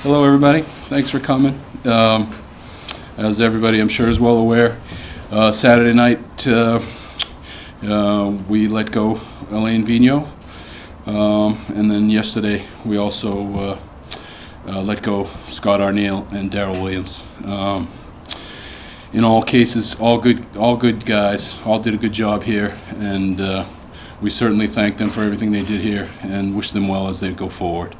Hello, everybody. Thanks for coming. As everybody, I'm sure, is well aware, Saturday night we let go Alain Vigneault, and then yesterday we also let go Scott Arneal and Darryl Williams. In all cases, all good guys, all did a good job here, and we certainly thank them for everything they did here and wish them well as they go forward.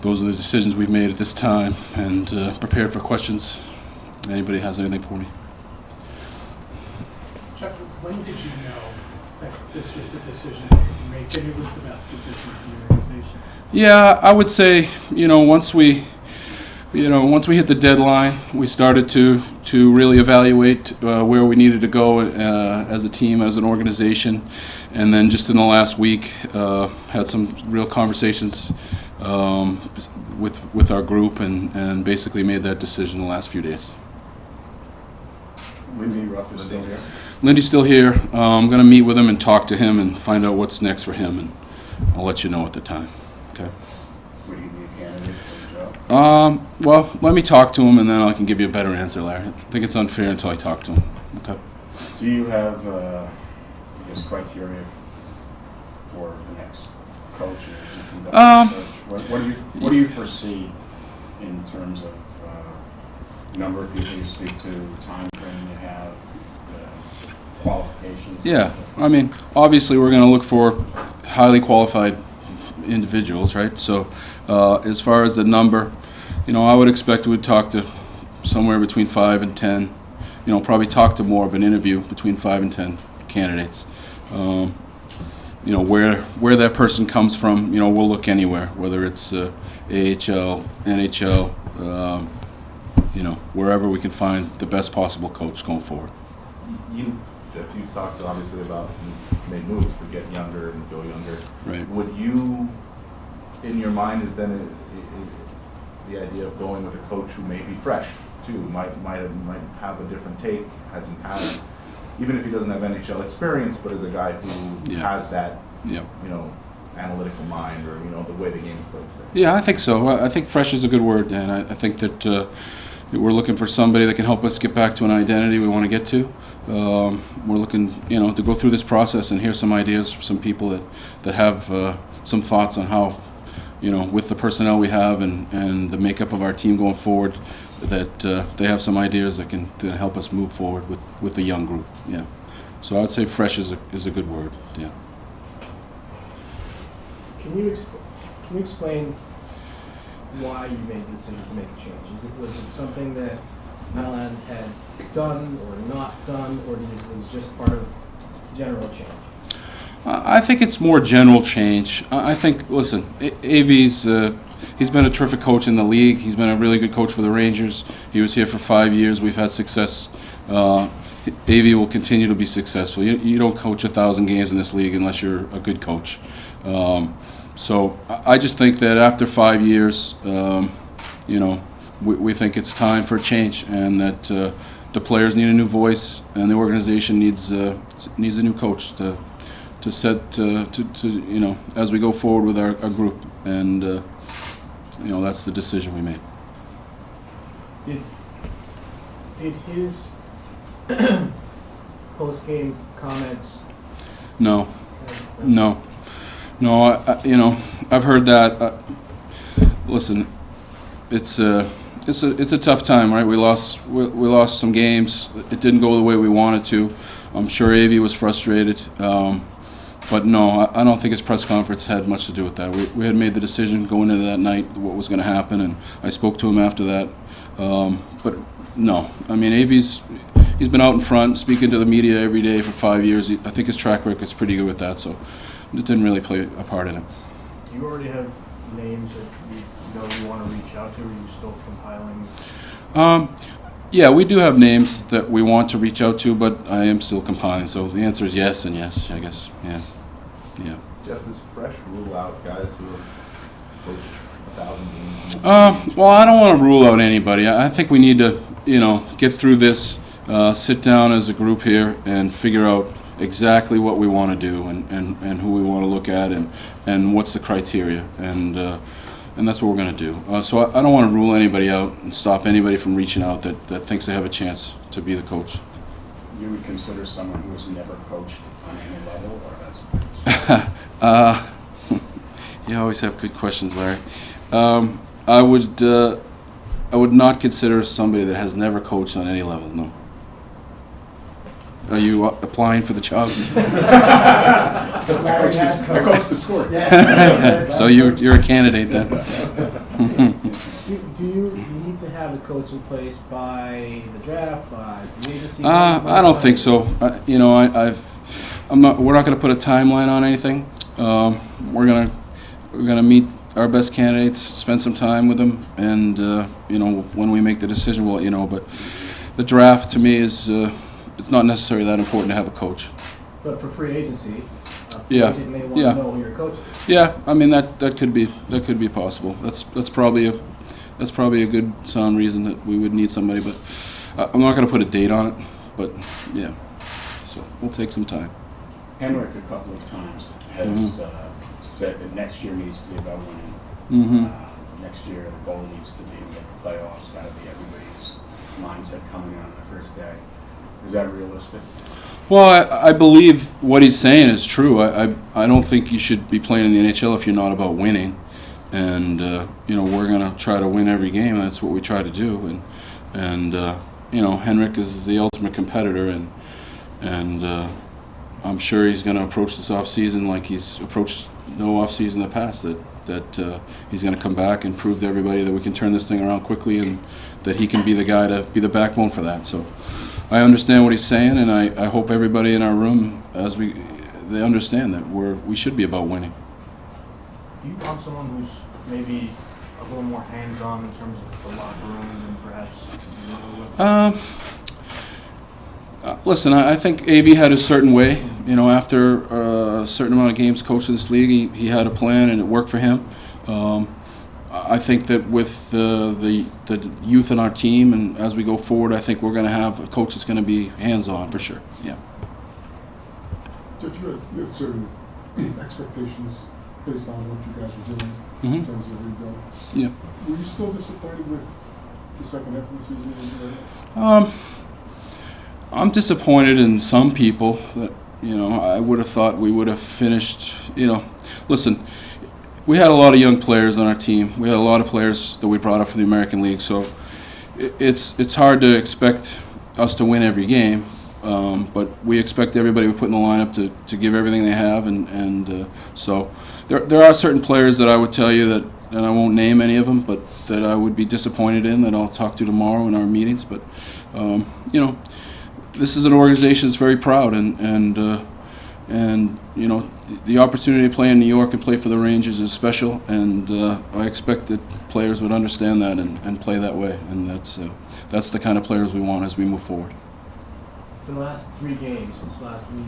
Those are the decisions we've made at this time, and prepared for questions. Anybody has anything for me? Chuck, when did you know that this was the decision that you made, that it was the best decision for the organization? Yeah, I would say, once we hit the deadline, we started to really evaluate where we needed to go as a team, as an organization, and then just in the last week had some real conversations with our group, and basically made that decision the last few days. Lindy Ruff is still here? Lindy's still here. I'm going to meet with him and talk to him and find out what's next for him, and I'll let you know at the time. Okay. Would he be a candidate for the job? Well, let me talk to him, and then I can give you a better answer, Larry. I think it's unfair until I talk to him. Okay. Do you have, criteria for the next coach? What do you foresee in terms of number of people you speak to, time frame you have, qualifications? Yeah, I mean, obviously we're going to look for highly qualified individuals, right? So as far as the number, I would expect we'd talk to somewhere between 5 and 10. Probably talk to more, but interview between 5 and 10 candidates. Where that person comes from, we'll look anywhere, whether it's AHL, NHL, wherever we can find the best possible coach going forward. Jeff, you talked obviously about made moves to get younger and go younger. Right. Would you, in your mind, is then the idea of going with a coach who may be fresh too, might have a different take, hasn't had, even if he doesn't have NHL experience, but as a guy who has that, analytical mind, or the way the game's played. Yeah, I think so. I think fresh is a good word, Dan. I think that we're looking for somebody that can help us get back to an identity we want to get to. We're looking, to go through this process and hear some ideas from some people that have some thoughts on how, with the personnel we have and the makeup of our team going forward, that they have some ideas that can help us move forward with a young group. Yeah. So I'd say fresh is a good word. Yeah. Can you explain why you made the decision to make a change? Was it something that Alain had done or not done, or was just part of general change? I think it's more general change. I think, listen, AV's he's been a terrific coach in the league. He's been a really good coach for the Rangers. He was here for 5 years. We've had success. AV will continue to be successful. You don't coach 1,000 games in this league unless you're a good coach. So I just think that after 5 years, we think it's time for a change, and that the players need a new voice, and the organization needs a new coach to set as we go forward with our group, and that's the decision we made. Did his post-game comments? No. I've heard that. Listen, it's a tough time, right? We lost some games. It didn't go the way we wanted to. I'm sure AV was frustrated, but no, I don't think his press conference had much to do with that. We had made the decision going into that night what was going to happen, and I spoke to him after that. But no, I mean, he's been out in front speaking to the media every day for 5 years. I think his track record is pretty good with that, so it didn't really play a part in it. Do you already have names that you want to reach out to, or are you still compiling? Yeah, we do have names that we want to reach out to, but I am still compiling. So the answer is yes and yes, I guess. Yeah. Jeff, does fresh rule out guys who have coached 1,000 games? Well, I don't want to rule out anybody. I think we need to, get through this, sit down as a group here, and figure out exactly what we want to do and who we want to look at and what's the criteria. And and that's what we're going to do. So I don't want to rule anybody out and stop anybody from reaching out that thinks they have a chance to be the coach. You would consider someone who has never coached on any level, or that's... You always have good questions, Larry. I would not consider somebody that has never coached on any level, no. Are you applying for the job? I coached the sports. So you're a candidate then. Do you need to have a coach in place by the draft, by the agency? I don't think so. You know, I'm not. We're not going to put a timeline on anything. We're gonna meet our best candidates, spend some time with them, and you know, when we make the decision, we'll let you know. But the draft to me is it's not necessarily that important to have a coach. But for free agency, Yeah. agent may want Yeah. to know who your coach is. Yeah, I mean that could be possible. That's probably a good sound reason that we would need somebody. But I'm not going to put a date on it. But yeah, so we'll take some time. Henrik a couple of times has said that next year needs to be about winning. Mm-hmm. Next year the goal needs to be to get the playoffs. Got to be everybody's mindset coming on the first day. Is that realistic? Well, I believe what he's saying is true. I don't think you should be playing in the NHL if you're not about winning. And you know, we're going to try to win every game. That's what we try to do. And you know, Henrik is the ultimate competitor, and I'm sure he's going to approach this off season like he's approached no off season in the past. That he's going to come back and prove to everybody that we can turn this thing around quickly, and that he can be the guy to be the backbone for that. So I understand what he's saying, and I hope everybody in our room, they understand that we should be about winning. Do you want someone who's maybe a little more hands-on in terms of the locker room and perhaps? Listen, I think AV had a certain way. You know, after a certain amount of games coached in this league, he had a plan and it worked for him. I think that with the youth in our team, and as we go forward, I think we're going to have a coach that's going to be hands-on for sure. Yeah. Jeff, you had certain expectations based on what you guys were doing in Mm-hmm. terms of rebuild. Yeah. Were you still disappointed with the second half of the season? I'm disappointed in some people that, you know, I would have thought we would have finished, you know. Listen, we had a lot of young players on our team. We had a lot of players that we brought up for the American League, so it's hard to expect us to win every game, but we expect everybody we put in the lineup to give everything they have, and so there are certain players that I would tell you that, and I won't name any of them, but that I would be disappointed in, that I'll talk to tomorrow in our meetings, but, you know, this is an organization that's very proud, and you know, the opportunity to play in New York and play for the Rangers is special, and I expect that players would understand that and play that way, and that's the kind of players we want as we move forward. In the last 3 games since last week,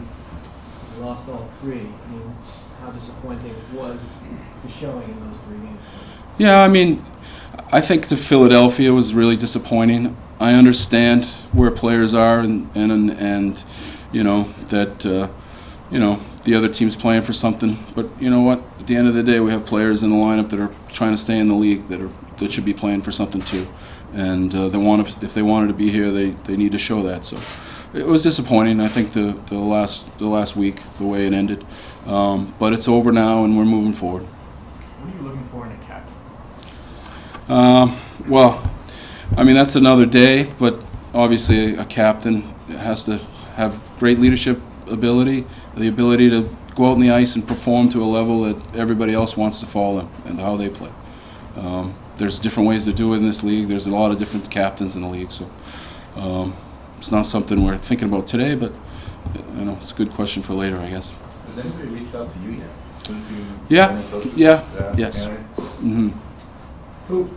you lost all 3. I mean, how disappointing was the showing in those 3 games? Yeah, I mean, I think the Philadelphia was really disappointing. I understand where players are, and you know that you know the other team's playing for something. But you know what? At the end of the day, we have players in the lineup that are trying to stay in the league, that should be playing for something too, and if they wanted to be here, they need to show that. So it was disappointing. I think the last week, the way it ended, but it's over now, and we're moving forward. What are you looking for in a captain? Well, I mean, that's another day, but obviously a captain has to have great leadership ability, the ability to go out on the ice and perform to a level that everybody else wants to follow them and how they play. There's different ways to do it in this league. There's a lot of different captains in the league, so it's not something we're thinking about today, but you know, it's a good question for later, I guess. Has anybody reached out to you yet? Since you Yeah, coaches, yes. candidates? Mm-hmm. Who?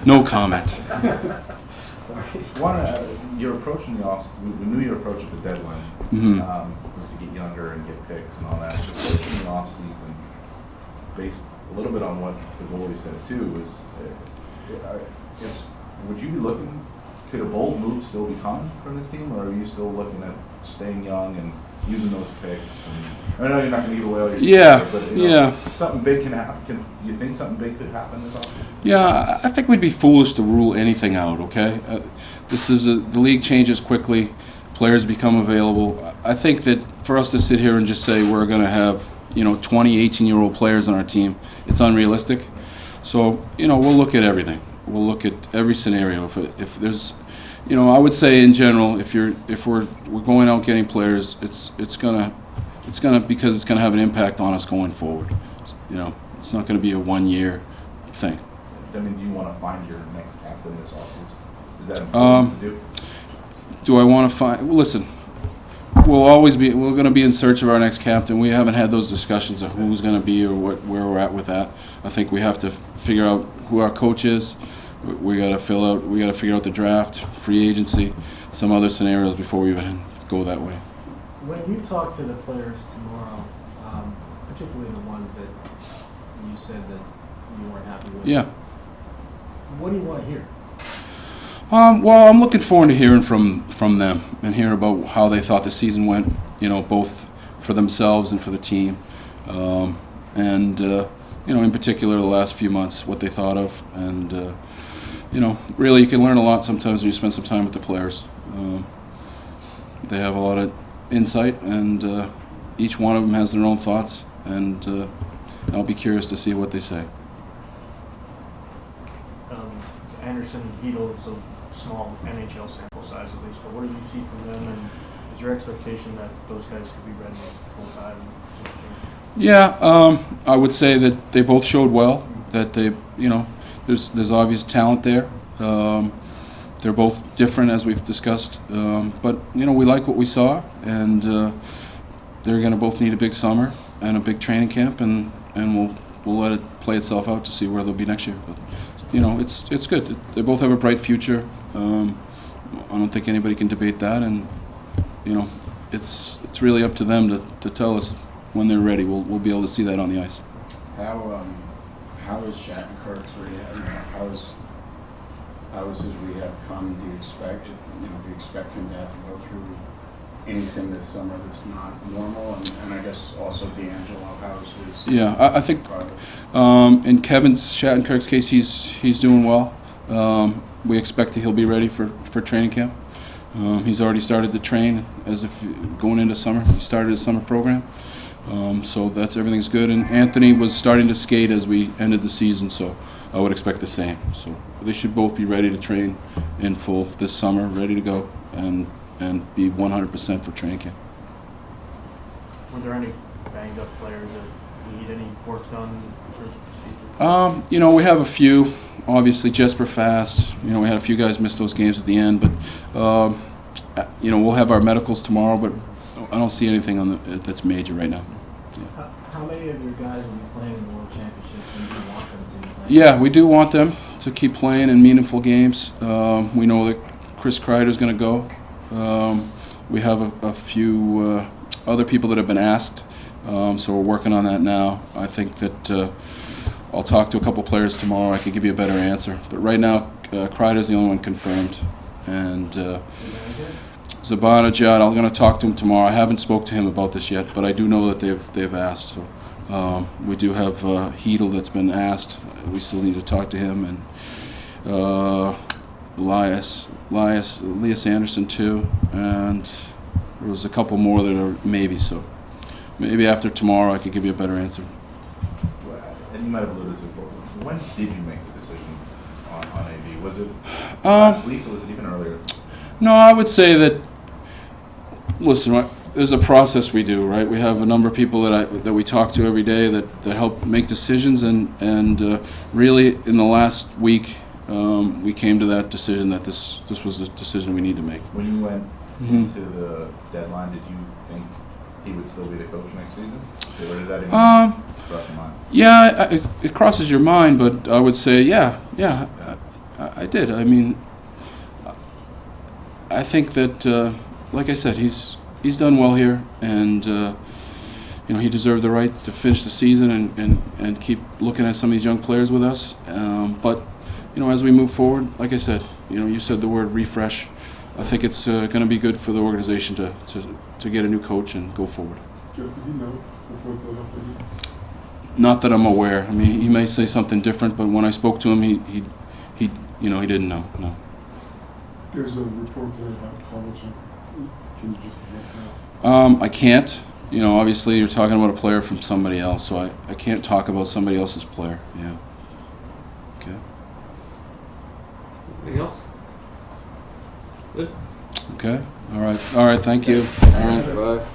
No comment. Sorry. You're approaching the off. We knew you were approaching the deadline. Mm-hmm. Was to get younger and get picks and all that. Approaching the off season, based a little bit on what the goalie said too, was would you be looking? Could a bold move still be coming from this team, or are you still looking at staying young and using those picks? And I know you're not going to give away all your Yeah, secrets, but yeah. something big can happen. Do you think something big could happen this offseason? Yeah, I think we'd be foolish to rule anything out, okay? The league changes quickly, players become available. I think that for us to sit here and just say we're going to have, 20, 18-year-old players on our team, it's unrealistic. So, we'll look at everything. We'll look at every scenario. If there's, I would say in general, if we're going out getting players, it's gonna because it's gonna have an impact on us going forward. It's not gonna be a 1-year thing. I mean, do you want to find your next captain this offseason? Is that important to do? Do I want to find? Well, listen, we're going to be in search of our next captain. We haven't had those discussions of who's going to be or where we're at with that. I think we have to figure out who our coach is. We got to figure out the draft, free agency, some other scenarios before we even go that way. When you talk to the players tomorrow, particularly the ones that you said that you weren't happy with, Yeah. what do you want to hear? Well, I'm looking forward to hearing from them and hearing about how they thought the season went, both for themselves and for the team. In particular, the last few months, what they thought of. And, really you can learn a lot sometimes when you spend some time with the players. They have a lot of insight, and each one of them has their own thoughts, and I'll be curious to see what they say. Anderson, Heedle, it's a small NHL sample size at least, but what do you see from them, and is your expectation that those guys could be ready full-time? Yeah, I would say that they both showed well, that they, there's obvious talent there. They're both different, as we've discussed, but, we like what we saw, and they're going to both need a big summer and a big training camp, and we'll let it play itself out to see where they'll be next year. But, it's good. They both have a bright future. I don't think anybody can debate that, and it's really up to them to tell us when they're ready. We'll be able to see that on the ice. How is Shattenkirk's rehab? How is his rehab come? Do you expect him to have to go through anything this summer that's not normal? And I guess also D'Angelo, how's his? Yeah, I think in Kevin Shattenkirk's case, he's doing well. We expect that he'll be ready for training camp. He's already started to train as if going into summer. He started his summer program, so everything's good. And Anthony was starting to skate as we ended the season, so I would expect the same. So they should both be ready to train in full this summer, ready to go, and be 100% for training camp. Were there any banged up players that need any work done in terms of procedures? We have a few. Obviously, Jesper Fast. We had a few guys miss those games at the end, but we'll have our medicals tomorrow. But I don't see anything that's major right now. Yeah. How many of your guys will be playing in the World Championships, and do you want them to be playing? Yeah, we do want them to keep playing in meaningful games. We know that Chris Kreider's going to go. We have a few other people that have been asked, so we're working on that now. I think that I'll talk to a couple players tomorrow. I could give you a better answer. But right now, Kreider's the only one confirmed. And Zibanejad, I'm going to talk to him tomorrow. I haven't spoke to him about this yet, but I do know that they've asked. So we do have Heedle that's been asked. We still need to talk to him. And Elias Anderson too. And there was a couple more that are maybe. So maybe after tomorrow I could give you a better answer. And you might have alluded to it, but when did you make the decision on AB? Was it last week or was it even earlier? No, I would say that, listen, there's a process we do, right? We have a number of people that we talk to every day that help make decisions, and really in the last week we came to that decision that this was the decision we need to make. When you went into the deadline, did you think he would still be the coach next season? Or did that even cross your mind? Yeah, it crosses your mind, but I would say, yeah, I did. I mean, I think that, like I said, he's done well here, and he deserved the right to finish the season and keep looking at some of these young players with us. But as we move forward, like I said, you said the word refresh. I think it's going to be good for the organization to get a new coach and go forward. Jeff, did he know before Philadelphia? Not that I'm aware. I mean, he may say something different, but when I spoke to him, he he didn't know. No. There's a report today about college. Can you just address that? I can't. Obviously, you're talking about a player from somebody else, so I can't talk about somebody else's player. Yeah. Okay. Anything else? Good. Okay. All right. Thank you. All right. Bye.